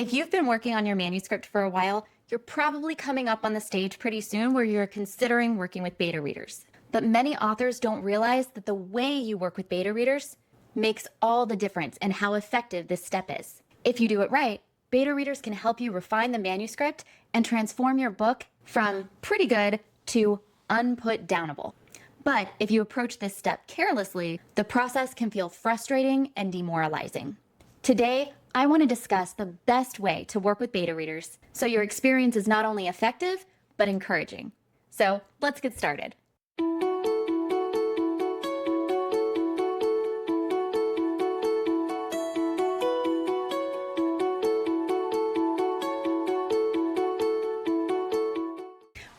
If you've been working on your manuscript for a while, you're probably coming up on the stage pretty soon where you're considering working with beta readers. But many authors don't realize that the way you work with beta readers makes all the difference in how effective this step is. If you do it right, beta readers can help you refine the manuscript and transform your book from pretty good to unputdownable. But if you approach this step carelessly, the process can feel frustrating and demoralizing. Today, I want to discuss the best way to work with beta readers so your experience is not only effective, but encouraging. So let's get started.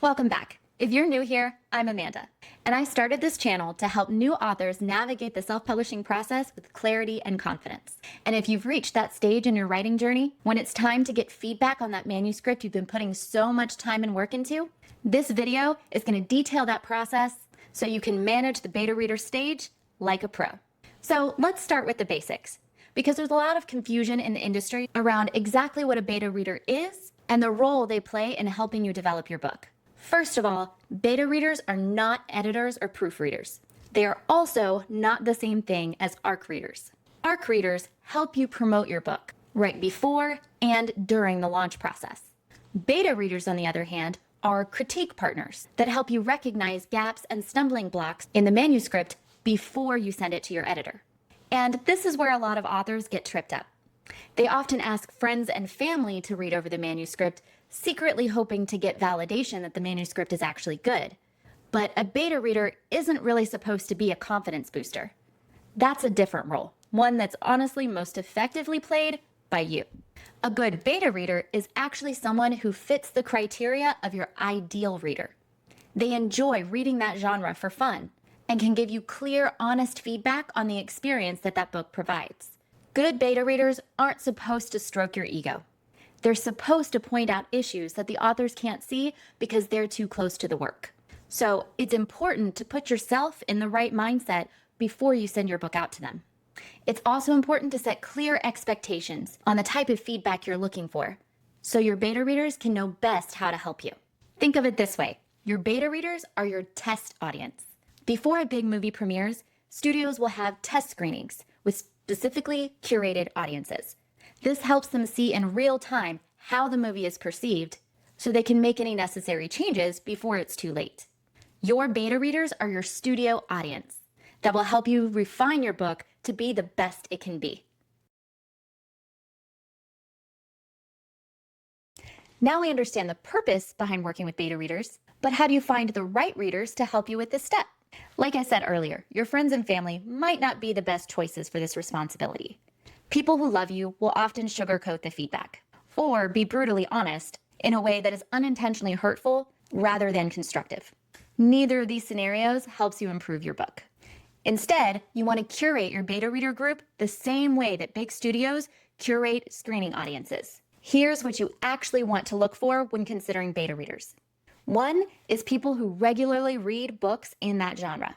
Welcome back. If you're new here, I'm Amanda, and I started this channel to help new authors navigate the self-publishing process with clarity and confidence. And if you've reached that stage in your writing journey, when it's time to get feedback on that manuscript you've been putting so much time and work into, this video is going to detail that process so you can manage the beta reader stage like a pro. So let's start with the basics, because there's a lot of confusion in the industry around exactly what a beta reader is and the role they play in helping you develop your book. First of all, beta readers are not editors or proofreaders. They are also not the same thing as ARC readers. ARC readers help you promote your book right before and during the launch process. Beta readers, on the other hand, are critique partners that help you recognize gaps and stumbling blocks in the manuscript before you send it to your editor. And this is where a lot of authors get tripped up. They often ask friends and family to read over the manuscript, secretly hoping to get validation that the manuscript is actually good. But a beta reader isn't really supposed to be a confidence booster. That's a different role, one that's honestly most effectively played by you. A good beta reader is actually someone who fits the criteria of your ideal reader. They enjoy reading that genre for fun and can give you clear, honest feedback on the experience that book provides. Good beta readers aren't supposed to stroke your ego. They're supposed to point out issues that the authors can't see because they're too close to the work. So it's important to put yourself in the right mindset before you send your book out to them. It's also important to set clear expectations on the type of feedback you're looking for, so your beta readers can know best how to help you. Think of it this way. Your beta readers are your test audience. Before a big movie premieres, studios will have test screenings with specifically curated audiences. This helps them see in real time how the movie is perceived so they can make any necessary changes before it's too late. Your beta readers are your studio audience that will help you refine your book to be the best it can be. Now we understand the purpose behind working with beta readers, but how do you find the right readers to help you with this step? Like I said earlier, your friends and family might not be the best choices for this responsibility. People who love you will often sugarcoat the feedback or be brutally honest in a way that is unintentionally hurtful rather than constructive. Neither of these scenarios helps you improve your book. Instead, you want to curate your beta reader group the same way that big studios curate screening audiences. Here's what you actually want to look for when considering beta readers. One is people who regularly read books in that genre.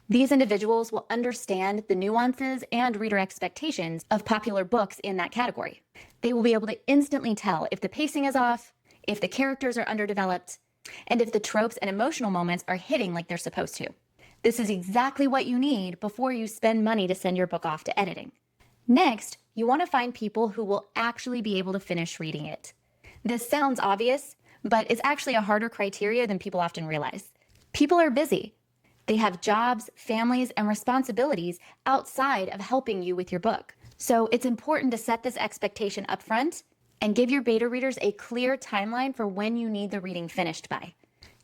These individuals will understand the nuances and reader expectations of popular books in that category. They will be able to instantly tell if the pacing is off, if the characters are underdeveloped, and if the tropes and emotional moments are hitting like they're supposed to. This is exactly what you need before you spend money to send your book off to editing. Next, you want to find people who will actually be able to finish reading it. This sounds obvious, but it's actually a harder criteria than people often realize. People are busy. They have jobs, families, and responsibilities outside of helping you with your book. So it's important to set this expectation up front and give your beta readers a clear timeline for when you need the reading finished by.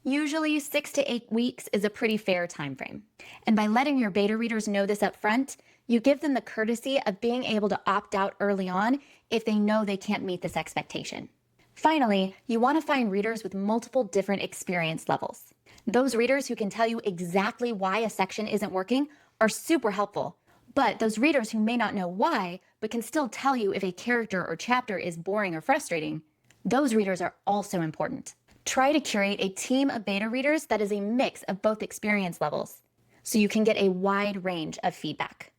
Usually 6 to 8 weeks is a pretty fair time frame. And by letting your beta readers know this up front, you give them the courtesy of being able to opt out early on if they know they can't meet this expectation. Finally, you want to find readers with multiple different experience levels. Those readers who can tell you exactly why a section isn't working are super helpful. But those readers who may not know why, but can still tell you if a character or chapter is boring or frustrating, those readers are also important. Try to curate a team of beta readers that is a mix of both experience levels, so you can get a wide range of feedback.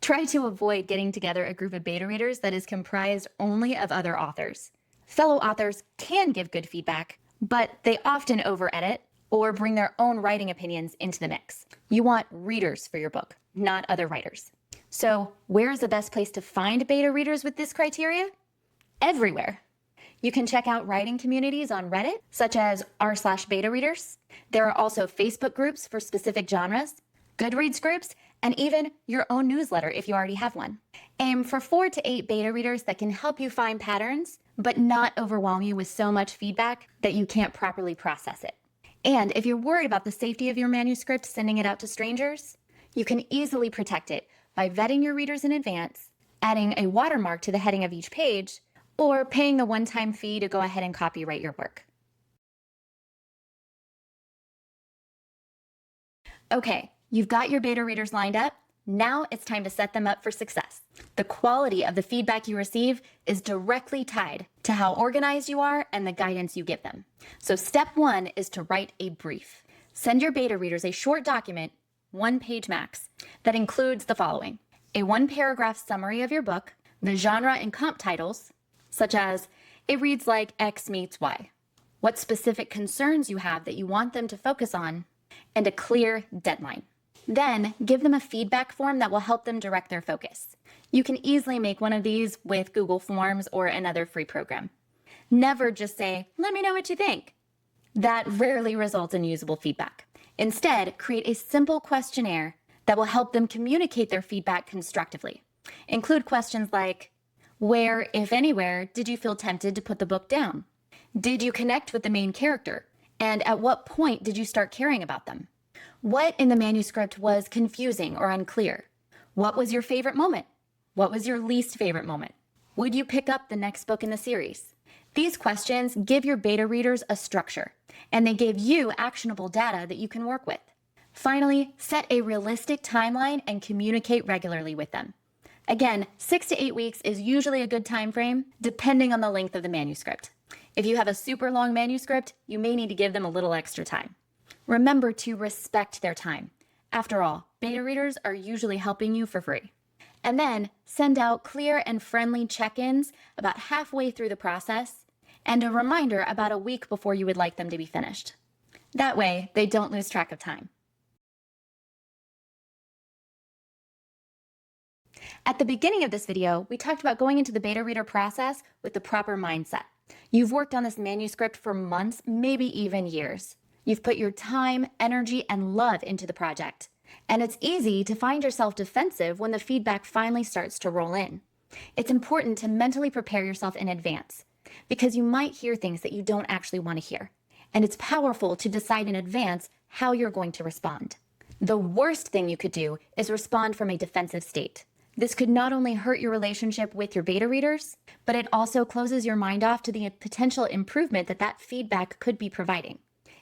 Try to avoid getting together a group of beta readers that is comprised only of other authors. Fellow authors can give good feedback, but they often over-edit or bring their own writing opinions into the mix. You want readers for your book, not other writers. So where is the best place to find beta readers with this criteria? Everywhere. You can check out writing communities on Reddit, such as r/beta readers. There are also Facebook groups for specific genres, Goodreads groups, and even your own newsletter if you already have one. Aim for 4 to 8 beta readers that can help you find patterns, but not overwhelm you with so much feedback that you can't properly process it. And if you're worried about the safety of your manuscript sending it out to strangers, you can easily protect it by vetting your readers in advance, adding a watermark to the heading of each page, or paying the one-time fee to go ahead and copyright your work. Okay, you've got your beta readers lined up. Now it's time to set them up for success. The quality of the feedback you receive is directly tied to how organized you are and the guidance you give them. So step 1 is to write a brief. Send your beta readers a short document, 1 page max, that includes the following: a 1-paragraph summary of your book, the genre and comp titles, such as, it reads like X meets Y, what specific concerns you have that you want them to focus on, and a clear deadline. Then give them a feedback form that will help them direct their focus. You can easily make one of these with Google Forms or another free program. Never just say, let me know what you think. That rarely results in usable feedback. Instead, create a simple questionnaire that will help them communicate their feedback constructively. Include questions like, where, if anywhere, did you feel tempted to put the book down? Did you connect with the main character? And at what point did you start caring about them? What in the manuscript was confusing or unclear? What was your favorite moment? What was your least favorite moment? Would you pick up the next book in the series? These questions give your beta readers a structure, and they give you actionable data that you can work with. Finally, set a realistic timeline and communicate regularly with them. Again, 6 to 8 weeks is usually a good time frame, depending on the length of the manuscript. If you have a super long manuscript, you may need to give them a little extra time. Remember to respect their time. After all, beta readers are usually helping you for free. And then send out clear and friendly check-ins about halfway through the process and a reminder about a week before you would like them to be finished. That way, they don't lose track of time. At the beginning of this video, we talked about going into the beta reader process with the proper mindset. You've worked on this manuscript for months, maybe even years. You've put your time, energy, and love into the project. And it's easy to find yourself defensive when the feedback finally starts to roll in. It's important to mentally prepare yourself in advance, because you might hear things that you don't actually want to hear. And it's powerful to decide in advance how you're going to respond. The worst thing you could do is respond from a defensive state. This could not only hurt your relationship with your beta readers, but it also closes your mind off to the potential improvement that feedback could be providing.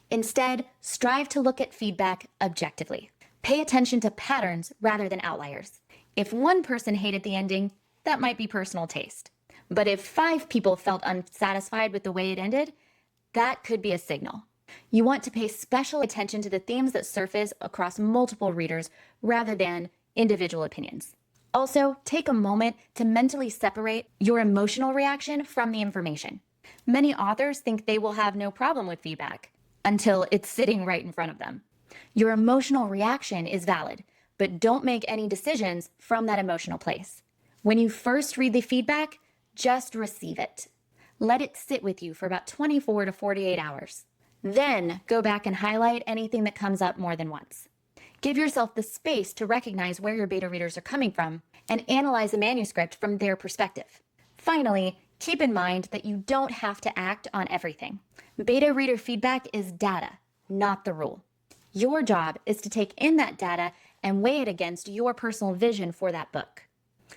Instead, strive to look at feedback objectively. Pay attention to patterns rather than outliers. If one person hated the ending, that might be personal taste. But if 5 people felt unsatisfied with the way it ended, that could be a signal. You want to pay special attention to the themes that surface across multiple readers rather than individual opinions. Also, take a moment to mentally separate your emotional reaction from the information. Many authors think they will have no problem with feedback until it's sitting right in front of them. Your emotional reaction is valid, but don't make any decisions from that emotional place. When you first read the feedback, just receive it. Let it sit with you for about 24 to 48 hours. Then go back and highlight anything that comes up more than once. Give yourself the space to recognize where your beta readers are coming from and analyze the manuscript from their perspective. Finally, keep in mind that you don't have to act on everything. Beta reader feedback is data, not the rule. Your job is to take in that data and weigh it against your personal vision for that book.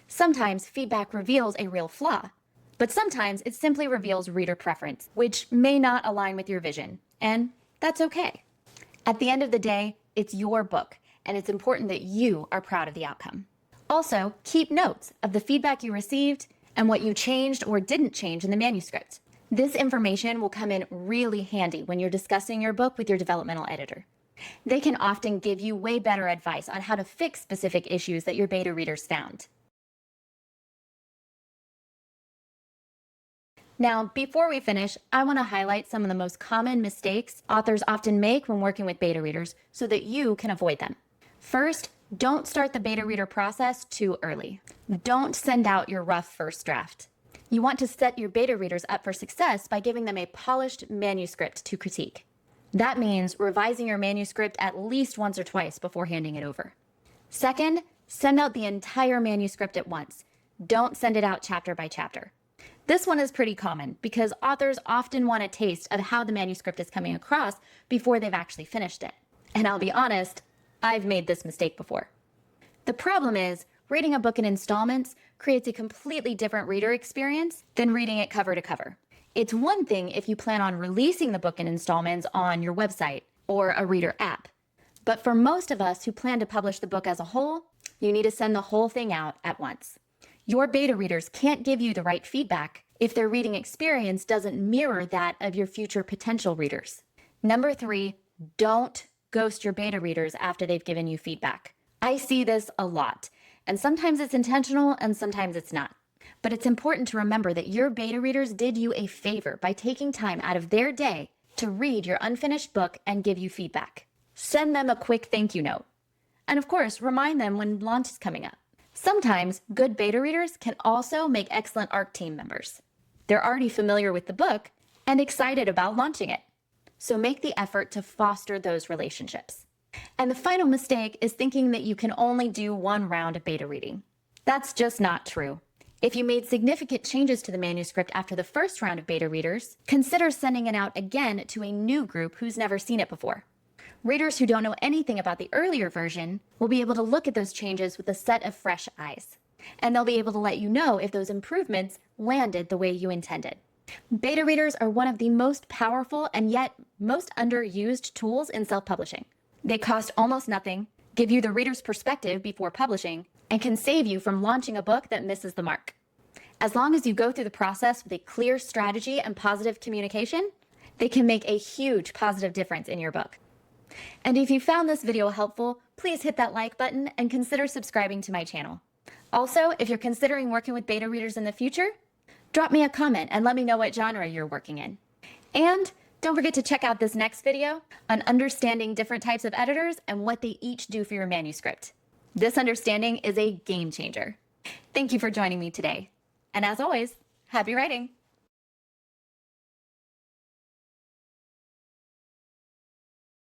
Sometimes feedback reveals a real flaw, but sometimes it simply reveals reader preference, which may not align with your vision, and that's okay. At the end of the day, it's your book, and it's important that you are proud of the outcome. Also, keep notes of the feedback you received and what you changed or didn't change in the manuscript. This information will come in really handy when you're discussing your book with your developmental editor. They can often give you way better advice on how to fix specific issues that your beta readers found. Now, before we finish, I want to highlight some of the most common mistakes authors often make when working with beta readers so that you can avoid them. First, don't start the beta reader process too early. Don't send out your rough first draft. You want to set your beta readers up for success by giving them a polished manuscript to critique. That means revising your manuscript at least once or twice before handing it over. Second, send out the entire manuscript at once. Don't send it out chapter by chapter. This one is pretty common because authors often want a taste of how the manuscript is coming across before they've actually finished it. And I'll be honest, I've made this mistake before. The problem is, reading a book in installments creates a completely different reader experience than reading it cover to cover. It's one thing if you plan on releasing the book in installments on your website or a reader app. But for most of us who plan to publish the book as a whole, you need to send the whole thing out at once. Your beta readers can't give you the right feedback if their reading experience doesn't mirror that of your future potential readers. Number 3, don't ghost your beta readers after they've given you feedback. I see this a lot, and sometimes it's intentional and sometimes it's not. But it's important to remember that your beta readers did you a favor by taking time out of their day to read your unfinished book and give you feedback. Send them a quick thank you note. And of course, remind them when launch is coming up. Sometimes good beta readers can also make excellent ARC team members. They're already familiar with the book and excited about launching it. So make the effort to foster those relationships. And the final mistake is thinking that you can only do one round of beta reading. That's just not true. If you made significant changes to the manuscript after the first round of beta readers, consider sending it out again to a new group who's never seen it before. Readers who don't know anything about the earlier version will be able to look at those changes with a set of fresh eyes, and they'll be able to let you know if those improvements landed the way you intended. Beta readers are one of the most powerful and yet most underused tools in self-publishing. They cost almost nothing, give you the reader's perspective before publishing, and can save you from launching a book that misses the mark. As long as you go through the process with a clear strategy and positive communication, they can make a huge positive difference in your book. And if you found this video helpful, please hit that like button and consider subscribing to my channel. Also, if you're considering working with beta readers in the future, drop me a comment and let me know what genre you're working in. And don't forget to check out this next video on understanding different types of editors and what they each do for your manuscript. This understanding is a game changer. Thank you for joining me today. And as always, happy writing!